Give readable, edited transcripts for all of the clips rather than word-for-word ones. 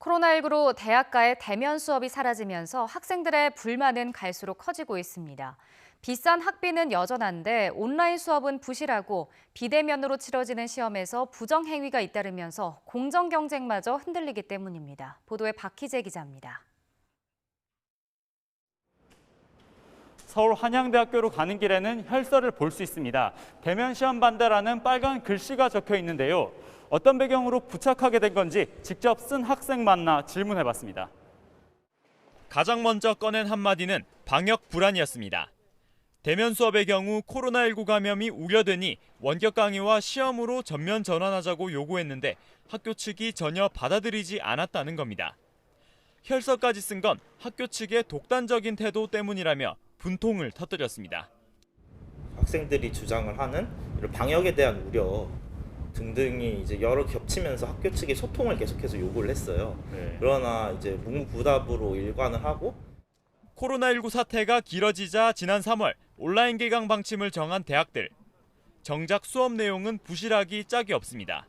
코로나19로 대학가의 대면 수업이 사라지면서 학생들의 불만은 갈수록 커지고 있습니다. 비싼 학비는 여전한데 온라인 수업은 부실하고 비대면으로 치러지는 시험에서 부정행위가 잇따르면서 공정 경쟁마저 흔들리기 때문입니다. 보도에 박희재 기자입니다. 서울 한양대학교로 가는 길에는 혈서를 볼 수 있습니다. 대면 시험 반대라는 빨간 글씨가 적혀 있는데요. 어떤 배경으로 부착하게 된 건지 직접 쓴 학생 만나 질문해봤습니다. 가장 먼저 꺼낸 한마디는 방역 불안이었습니다. 대면 수업의 경우 코로나19 감염이 우려되니 원격 강의와 시험으로 전면 전환하자고 요구했는데 학교 측이 전혀 받아들이지 않았다는 겁니다. 혈서까지 쓴 건 학교 측의 독단적인 태도 때문이라며 분통을 터뜨렸습니다. 학생들이 주장을 하는 이런 방역에 대한 우려 등등이 이제 여러 겹치면서 학교 측이 소통을 계속해서 요구를 했어요. 그러나 이제 묵묵부답으로 일관을 하고 코로나19 사태가 길어지자 지난 3월 온라인 개강 방침을 정한 대학들. 정작 수업 내용은 부실하기 짝이 없습니다.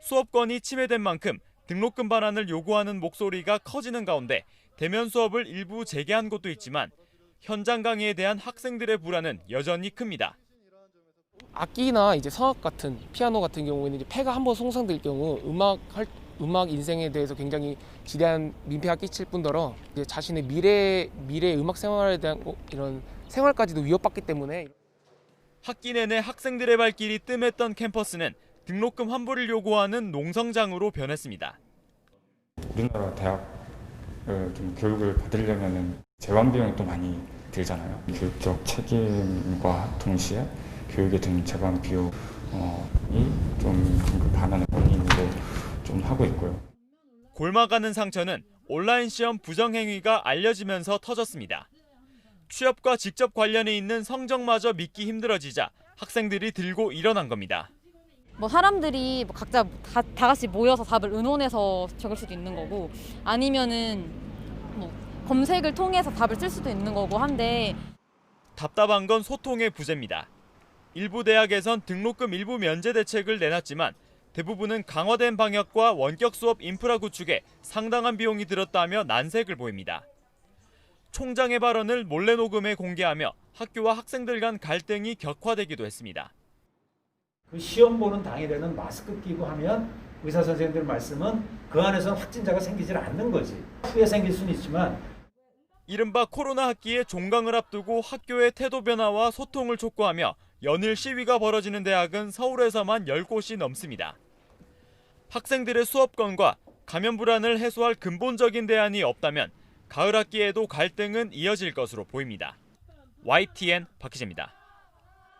수업권이 침해된 만큼 등록금 반환을 요구하는 목소리가 커지는 가운데 대면 수업을 일부 재개한 곳도 있지만 현장 강의에 대한 학생들의 불안은 여전히 큽니다. 악기나 이제 성악 같은 피아노 같은 경우에는 이제 폐가 한번 손상될 경우 음악 인생에 대해서 굉장히 지대한 민폐가 끼칠 뿐더러 이제 자신의 미래 음악 생활에 대한 이런 생활까지도 위협받기 때문에 학기 내내 학생들의 발길이 뜸했던 캠퍼스는 등록금 환불을 요구하는 농성장으로 변했습니다. 우리나라 대학을 좀 교육을 받으려면은 재원 비용이 또 많이 들잖아요. 교육적 책임과 동시에 교육에 드는 재반 비용이 좀 긴급 반환의 원인으로 좀 하고 있고요. 골마가는 상처는 온라인 시험 부정행위가 알려지면서 터졌습니다. 취업과 직접 관련이 있는 성적마저 믿기 힘들어지자 학생들이 들고 일어난 겁니다. 사람들이 각자 다 같이 모여서 답을 의논해서 적을 수도 있는 거고 아니면은 검색을 통해서 답을 쓸 수도 있는 거고 한데 답답한 건 소통의 부재입니다. 일부 대학에선 등록금 일부 면제 대책을 내놨지만 대부분은 강화된 방역과 원격 수업 인프라 구축에 상당한 비용이 들었다며 난색을 보입니다. 총장의 발언을 몰래 녹음해 공개하며 학교와 학생들 간 갈등이 격화되기도 했습니다. 그 시험 보는 당일에는 마스크 끼고 하면 의사 선생님들 말씀은 그 안에서는 확진자가 생기질 않는 거지. 후에 생길 수는 있지만 이른바 코로나 학기의 종강을 앞두고 학교의 태도 변화와 소통을 촉구하며 연일 시위가 벌어지는 대학은 서울에서만 10곳이 넘습니다. 학생들의 수업권과 감염 불안을 해소할 근본적인 대안이 없다면 가을 학기에도 갈등은 이어질 것으로 보입니다. YTN 박희재입니다.